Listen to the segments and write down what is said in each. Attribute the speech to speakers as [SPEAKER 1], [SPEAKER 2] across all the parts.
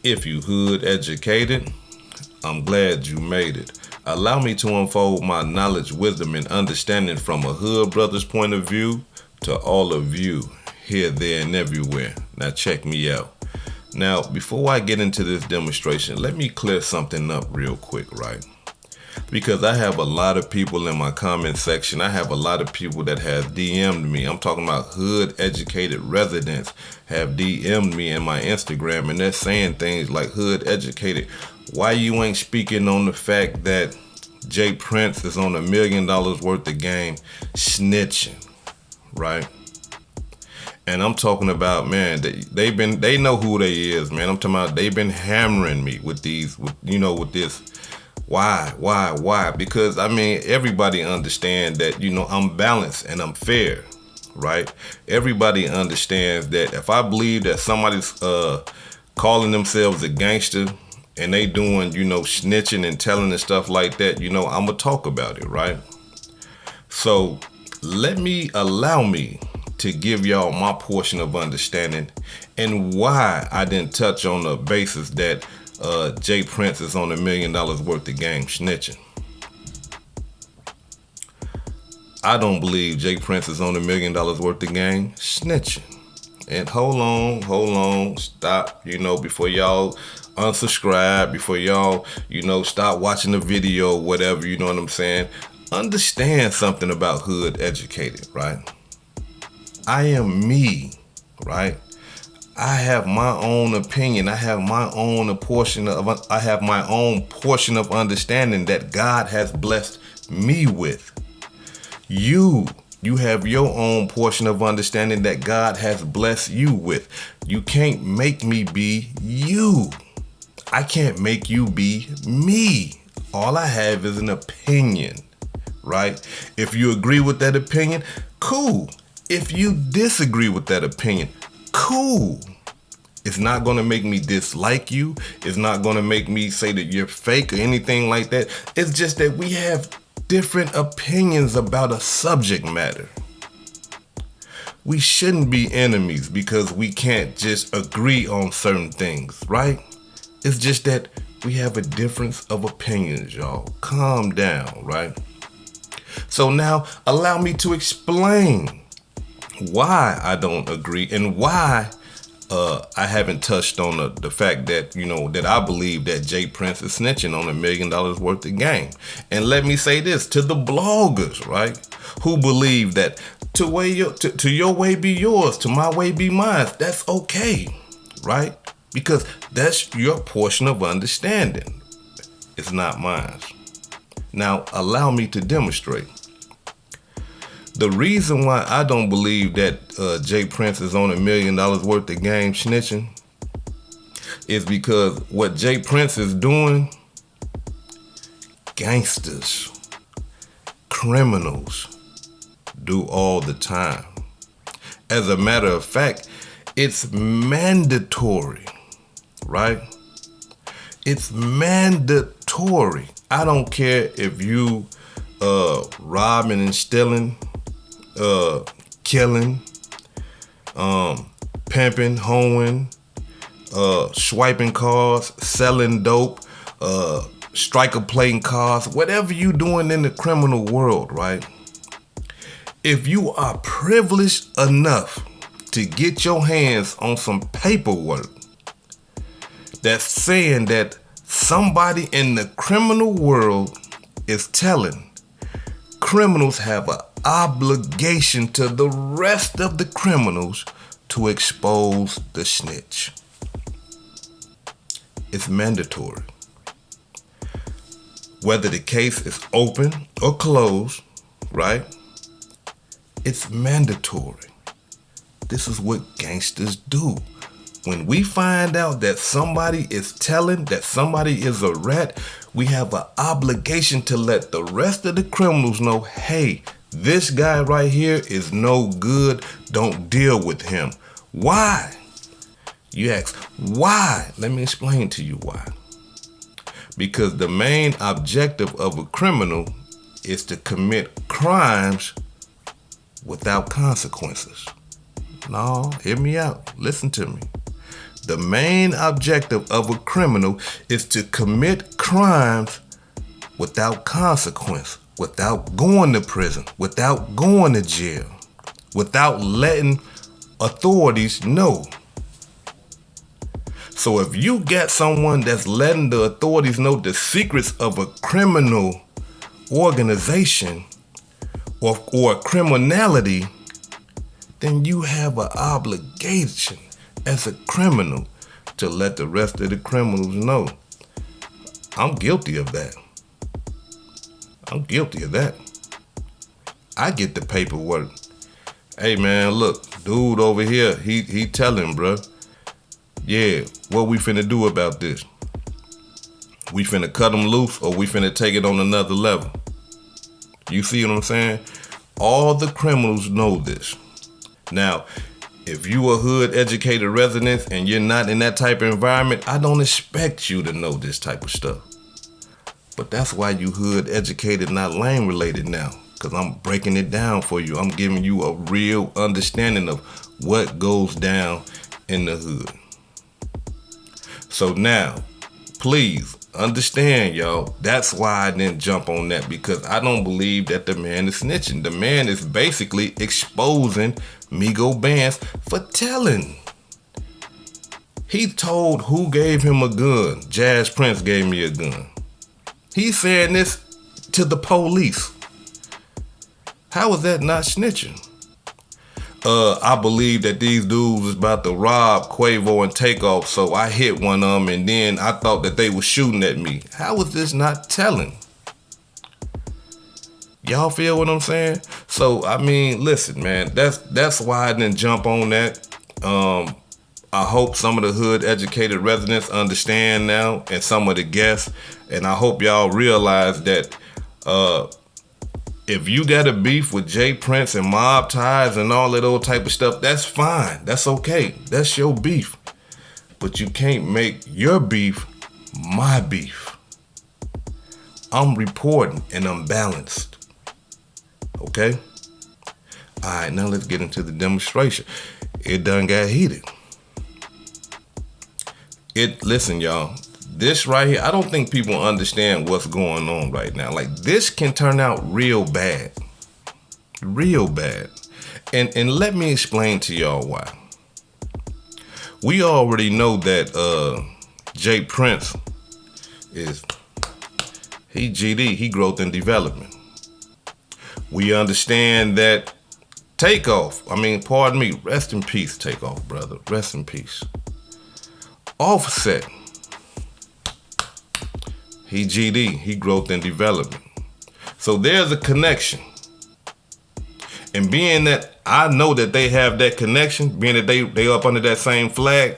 [SPEAKER 1] If you hood educated, I'm glad you made it. Allow me to unfold my knowledge, wisdom, and understanding from a hood brother's point of view to all of you, here, there, and everywhere. Now check me out. Now, before I get into this demonstration, let me clear something up real quick, right? Because I have a lot of people in my comment section. I have a lot of people that have DM'd me. I'm talking about hood educated residents have DM'd me in my Instagram, and they're saying things like, hood educated, why you ain't speaking on the fact that Jay Prince is on $1 million worth of game snitching, right? And I'm talking about, man, they know who they is, man. I'm talking about they've been hammering me with these, with this. Why? Because, I mean, everybody understands that, I'm balanced and I'm fair, right? Everybody understands that if I believe that somebody's calling themselves a gangster and they doing, snitching and telling and stuff like that, I'm going to talk about it, right? So allow me to give y'all my portion of understanding and why I didn't touch on the basis that Jay Prince is on $1 million worth of game snitching. I don't believe Jay Prince is on $1 million worth of game snitching. And hold on, stop, before y'all unsubscribe, before y'all, stop watching the video, whatever, you know what I'm saying? Understand something about hood educated, right? I am me, right? I have my own opinion. I have my own portion of understanding that God has blessed me with. You have your own portion of understanding that God has blessed you with. You can't make me be you. I can't make you be me. All I have is an opinion, right? If you agree with that opinion, cool. If you disagree with that opinion, cool. It's not going to make me dislike you. It's not going to make me say that you're fake or anything like that. It's just that we have different opinions about a subject matter. We shouldn't be enemies because we can't just agree on certain things, right? It's just that we have a difference of opinions, y'all. Calm down, right? So now allow me to explain why I don't agree and why I haven't touched on the fact that, that I believe that Jay Prince is snitching on $1 million worth of game. And let me say this to the bloggers, right, who believe that to your way be yours, to my way be mine. That's okay, right? Because that's your portion of understanding. It's not mine. Now, allow me to demonstrate. The reason why I don't believe that Jay Prince is on $1 million worth of game snitching is because what Jay Prince is doing, gangsters, criminals do all the time. As a matter of fact, it's mandatory, right? It's mandatory. I don't care if you robbing and stealing, killing, pimping, hoeing, swiping cars, selling dope, striker playing cars, whatever you doing in the criminal world, right? If you are privileged enough to get your hands on some paperwork that's saying that somebody in the criminal world is telling criminals have an obligation to the rest of the criminals to expose the snitch. It's mandatory. Whether the case is open or closed, right? It's mandatory. This is what gangsters do. When we find out that somebody is telling, that somebody is a rat, we have an obligation to let the rest of the criminals know, hey, this guy right here is no good. Don't deal with him. Why? You ask, why? Let me explain to you why. Because the main objective of a criminal is to commit crimes without consequences. No, hear me out. Listen to me. The main objective of a criminal is to commit crimes without consequence, without going to prison, without going to jail, without letting authorities know. So if you got someone that's letting the authorities know the secrets of a criminal organization or criminality, then you have an obligation as a criminal to let the rest of the criminals know. I'm guilty of that. I'm guilty of that. I get the paperwork. Hey man, look, dude over here, he telling, bruh. Yeah, what we finna do about this? We finna cut them loose or we finna take it on another level? You see what I'm saying? All the criminals know this. Now, if you a hood educated resident and you're not in that type of environment, I don't expect you to know this type of stuff. But that's why you hood educated, not lane related now. Because I'm breaking it down for you. I'm giving you a real understanding of what goes down in the hood. So now, please understand, y'all. That's why I didn't jump on that, because I don't believe that the man is snitching. The man is basically exposing Migo Bands for telling. He told who gave him a gun. Jazz Prince gave me a gun. He's saying this to the police. How is that not snitching? I believe that these dudes was about to rob Quavo and Takeoff, so I hit one of them and then I thought that they were shooting at me. How is this not telling? Y'all feel what I'm saying? So, I mean, listen, man, that's why I didn't jump on that. I hope some of the hood educated residents understand now, and some of the guests, and I hope y'all realize that if you got a beef with Jay Prince and mob ties and all of those type of stuff, that's fine. That's okay. That's your beef. But you can't make your beef my beef. I'm reporting and I'm balanced. Okay? All right, now let's get into the demonstration. It done got heated. Listen, y'all. This right here, I don't think people understand what's going on right now. Like, this can turn out real bad. Real bad. And let me explain to y'all why. We already know that Jay Prince he GD, he growth and development. We understand that Takeoff, pardon me, rest in peace, Takeoff, brother. Rest in peace. Offset. He GD, he growth and development. So there's a connection. And being that I know that they have that connection, being that they up under that same flag,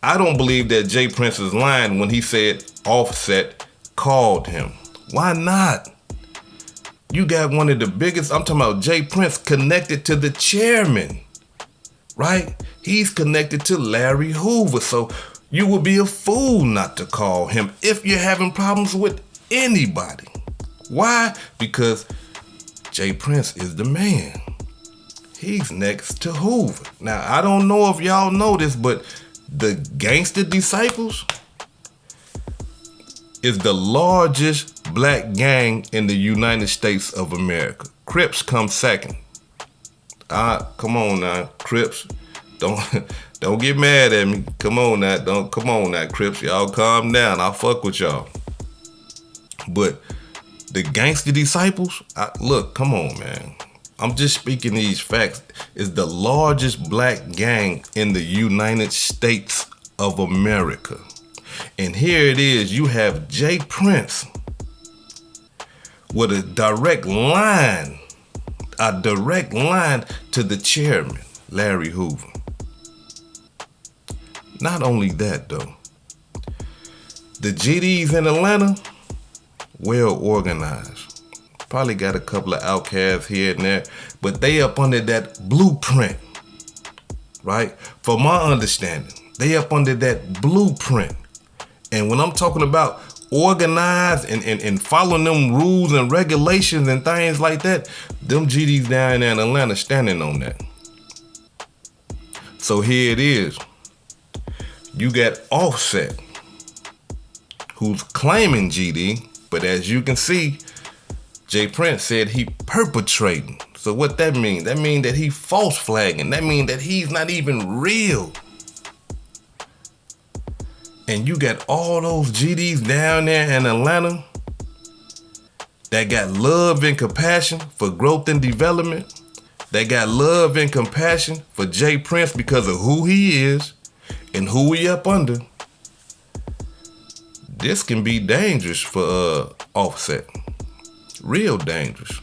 [SPEAKER 1] I don't believe that Jay Prince is lying when he said Offset called him. Why not? You got one of the biggest, I'm talking about Jay Prince connected to the chairman, right? He's connected to Larry Hoover. So you would be a fool not to call him if you're having problems with anybody. Why? Because Jay Prince is the man. He's next to Hoover. Now, I don't know if y'all know this, but the Gangster Disciples is the largest black gang in the United States of America. Crips come second. Come on now, Crips. Don't get mad at me. Come on now, Crips. Y'all calm down. I'll fuck with y'all. But the Gangster Disciples, look, come on, man. I'm just speaking these facts. Is the largest black gang in the United States of America. And here it is. You have Jay Prince with a direct line to the chairman, Larry Hoover. Not only that, though, the GDs in Atlanta, well organized. Probably got a couple of outcasts here and there, but they up under that blueprint, right? From my understanding, they up under that blueprint. And when I'm talking about organized and following them rules and regulations and things like that, them GDs down there in Atlanta standing on that. So here it is. You got Offset, who's claiming GD, but as you can see, Jay Prince said he perpetrating. So what that mean? That mean that he false flagging. That mean that he's not even real. And you got all those GDs down there in Atlanta that got love and compassion for growth and development. That got love and compassion for Jay Prince because of who he is and who he up under. This can be dangerous for Offset. Real dangerous.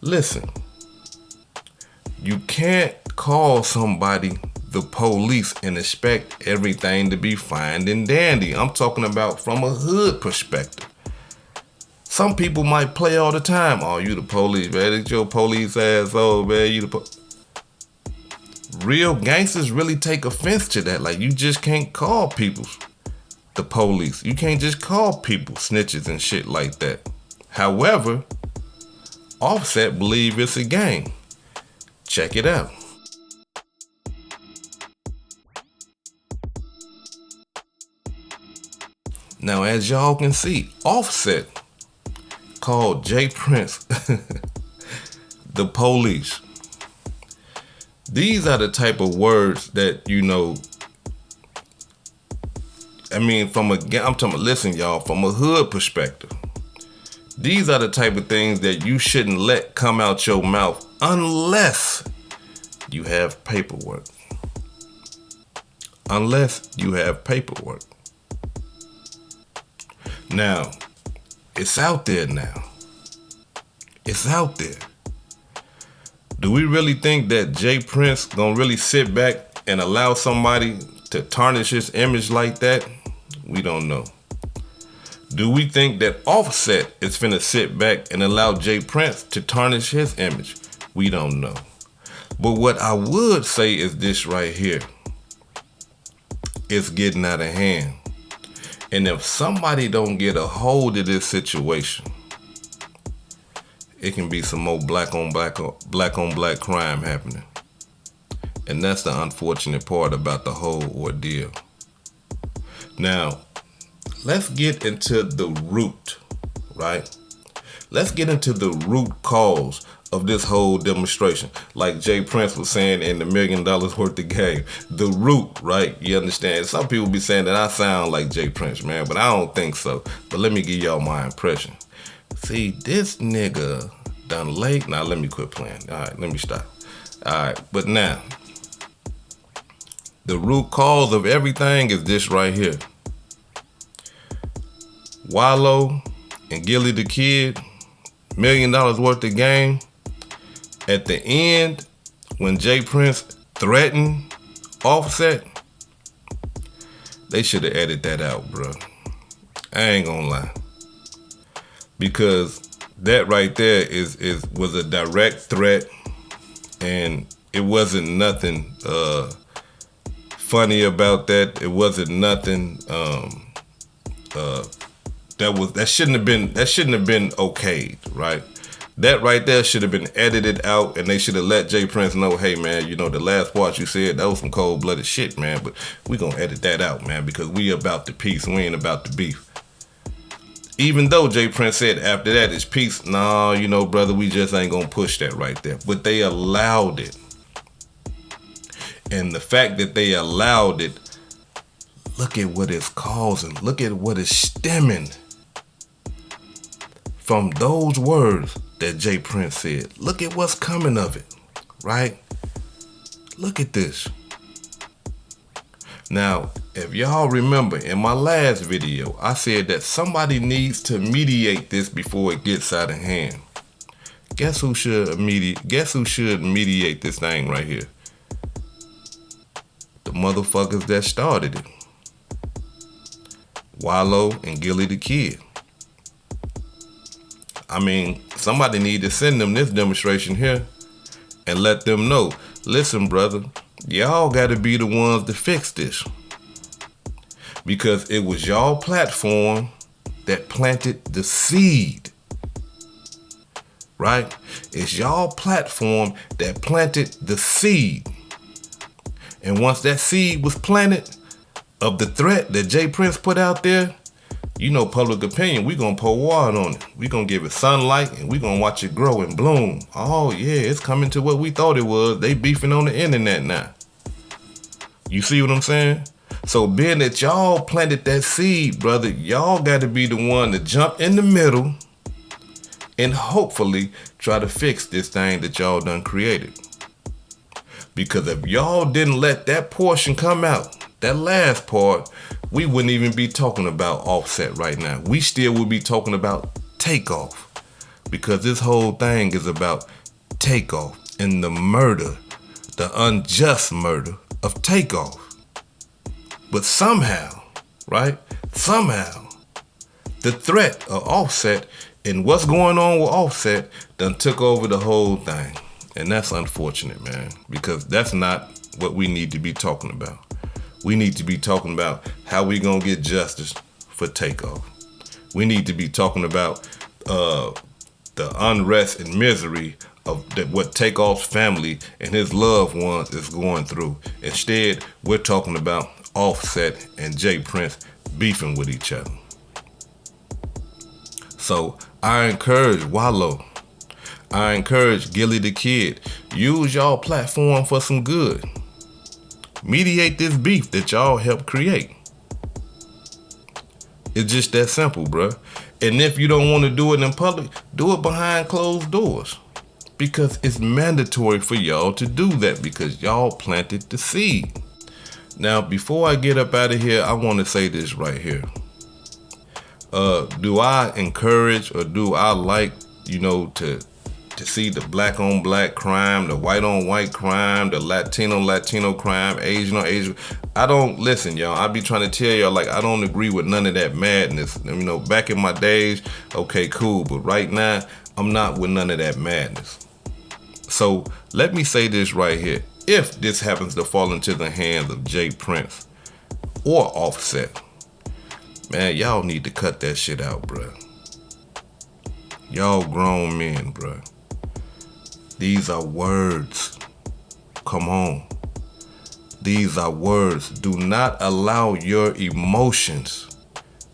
[SPEAKER 1] Listen, you can't call somebody the police and expect everything to be fine and dandy. I'm talking about from a hood perspective. Some people might play all the time. Oh, you the police, man. It's your police asshole, man. You the Real gangsters really take offense to that. Like, you just can't call people the police. You can't just call people snitches and shit like that. However, Offset believe it's a game. Check it out. Now, as y'all can see, Offset called Jay Prince the police. These are the type of words that, you know, I mean, I'm talking, listen, y'all, from a hood perspective, these are the type of things that you shouldn't let come out your mouth unless you have paperwork. Unless you have paperwork. Now, it's out there now. It's out there. Do we really think that Jay Prince gonna really sit back and allow somebody to tarnish his image like that? We don't know. Do we think that Offset is finna sit back and allow Jay Prince to tarnish his image? We don't know. But what I would say is this right here. It's getting out of hand. And if somebody don't get a hold of this situation, it can be some more black on black crime happening. And that's the unfortunate part about the whole ordeal. Now, let's get into the root, right? Let's get into the root cause of this whole demonstration. Like Jay Prince was saying in the $1 Million Worth of Game, the root, right? You understand? Some people be saying that I sound like Jay Prince, man, but I don't think so. But let me give y'all my impression. See, this nigga done late. Now, let me quit playing. All right, let me stop. All right, but now, the root cause of everything is this right here. Wallow and Gilly the Kid, $1 Million Worth of Game. At the end, when Jay Prince threatened Offset, they should have edited that out, bro. I ain't gonna lie. Because that right there was a direct threat, and it wasn't nothing funny about that. It wasn't nothing that shouldn't have been okayed, right? That right there should have been edited out, and they should have let Jay Prince know, hey man, you know, the last part you said, that was some cold-blooded shit, man, but we gonna edit that out, man, because we about the peace, we ain't about the beef. Even though Jay Prince said after that it's peace, nah, you know, brother, we just ain't gonna push that right there. But they allowed it. And the fact that they allowed it, look at what it's causing. Look at what it's stemming from those words that Jay Prince said. Look at what's coming of it, right? Look at this. Now, if y'all remember in my last video, I said that somebody needs to mediate this before it gets out of hand. Guess who should mediate this thing right here? The motherfuckers that started it. Wallow and Gilly the Kid. I mean, somebody need to send them this demonstration here and let them know, listen, brother, y'all got to be the ones to fix this. Because it was y'all platform that planted the seed. Right? It's y'all platform that planted the seed. And once that seed was planted of the threat that Jay Prince put out there, you know, public opinion, we gonna pour water on it. We gonna give it sunlight and we gonna watch it grow and bloom. Oh yeah, it's coming to what we thought it was. They beefing on the internet now. You see what I'm saying? So being that y'all planted that seed, brother, y'all gotta be the one to jump in the middle and hopefully try to fix this thing that y'all done created. Because if y'all didn't let that portion come out, that last part, we wouldn't even be talking about Offset right now. We still would be talking about Takeoff. Because this whole thing is about Takeoff and the murder, the unjust murder of Takeoff. But somehow, right? Somehow, the threat of Offset and what's going on with Offset done took over the whole thing. And that's unfortunate, man, because that's not what we need to be talking about. We need to be talking about how we gonna get justice for Takeoff. We need to be talking about the unrest and misery of what Takeoff's family and his loved ones is going through. Instead, we're talking about Offset and Jay Prince beefing with each other. So I encourage Wallow. I encourage Gilly the Kid. Use y'all platform for some good. Mediate this beef that y'all helped create. It's just that simple, bruh. And if you don't want to do it in public, do it behind closed doors. Because it's mandatory for y'all to do that because y'all planted the seed. Now, before I get up out of here, I want to say this right here. Do I encourage or do I like, to see the black on black crime, the white on white crime, the Latino crime, Asian on Asian? I don't, listen, y'all, I be trying to tell y'all, like, I don't agree with none of that madness. Back in my days, okay, cool. But right now, I'm not with none of that madness. So let me say this right here. If this happens to fall into the hands of Jay Prince or Offset, man, y'all need to cut that shit out, bruh. Y'all grown men, bruh. These are words. Come on. These are words. Do not allow your emotions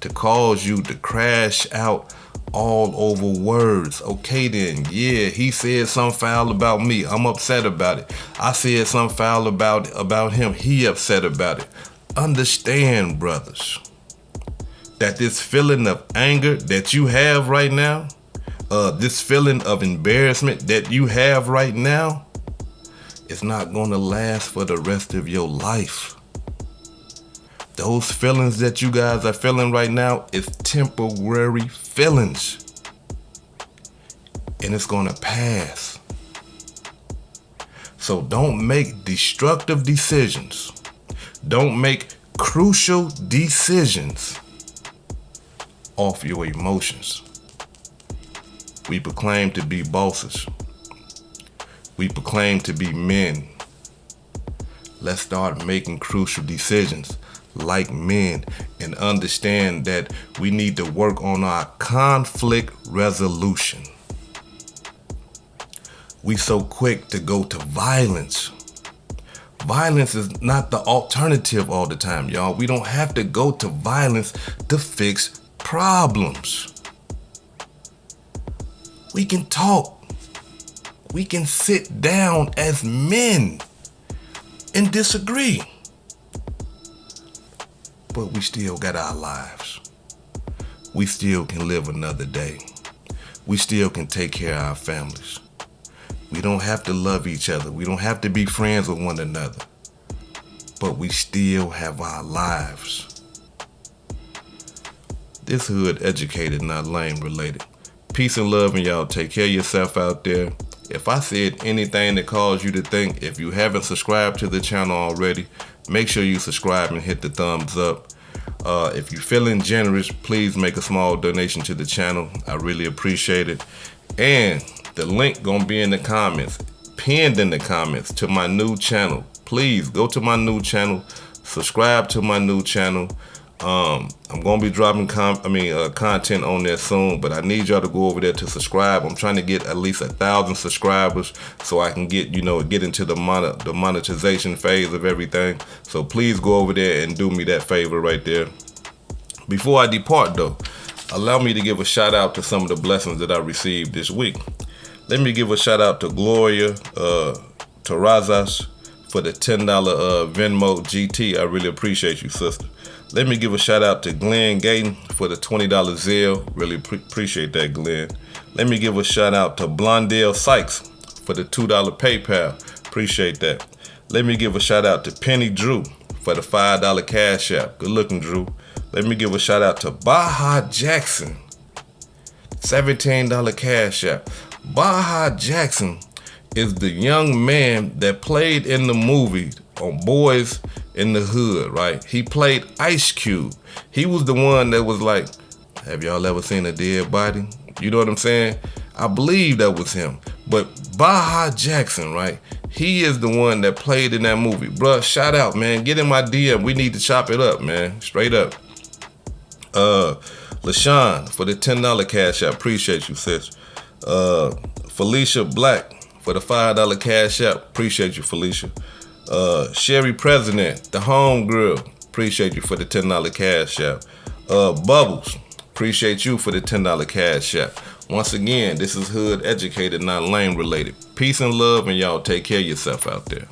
[SPEAKER 1] to cause you to crash out all over words. Okay then, yeah, he said something foul about me. I'm upset about it. I said something foul about him. He upset about it. Understand, brothers, that this feeling of anger that you have right now, this feeling of embarrassment that you have right now, is not going to last for the rest of your life. Those feelings that you guys are feeling right now is temporary feelings. And it's going to pass. So don't make destructive decisions. Don't make crucial decisions off your emotions. We proclaim to be bosses. We proclaim to be men. Let's start making crucial decisions like men and understand that we need to work on our conflict resolution. We so quick to go to violence. Violence is not the alternative all the time, y'all. We don't have to go to violence to fix problems. We can talk. We can sit down as men and disagree. But we still got our lives. We still can live another day. We still can take care of our families. We don't have to love each other. We don't have to be friends with one another. But we still have our lives. This hood educated, not lame related. Peace and love, and y'all take care of yourself out there. If I said anything that caused you to think, if you haven't subscribed to the channel already, make sure you subscribe and hit the thumbs up. If you're feeling generous, please make a small donation to the channel. I really appreciate it. And the link gonna be in the comments, pinned in the comments to my new channel. Please go to my new channel, subscribe to my new channel. I'm gonna be dropping content on there soon, but I need y'all to go over there to subscribe. I'm trying to get at least 1,000 subscribers so I can get into the monetization phase of everything. So please go over there and do me that favor right there. Before I depart though, allow me to give a shout out to some of the blessings that I received this week. Let me give a shout out to Gloria Terrazas for the $10 Venmo GT. I really appreciate you, sister. Let me give a shout out to Glenn Gayton for the $20 Zelle. Really appreciate that, Glenn. Let me give a shout out to Blondell Sykes for the $2 PayPal. Appreciate that. Let me give a shout out to Penny Drew for the $5 Cash App. Good looking, Drew. Let me give a shout out to Baja Jackson, $17 Cash App. Baja Jackson is the young man that played in the movie on Boys in the Hood, right? He played Ice Cube. He was the one that was like, have y'all ever seen a dead body? You know what I'm saying? I believe that was him. But Baja Jackson, right? He is the one that played in that movie. Bruh, shout out, man. Get in my DM. We need to chop it up, man. Straight up. LaShawn for the $10 Cash App. Appreciate you, sis. Felicia Black for the $5 Cash App. Appreciate you, Felicia. Sherry President, the Home Grill. Appreciate you for the $10 Cash App. Bubbles, appreciate you for the $10 Cash App. Once again, this is Hood Educated, not Lame Related. Peace and love, and y'all take care of yourself out there.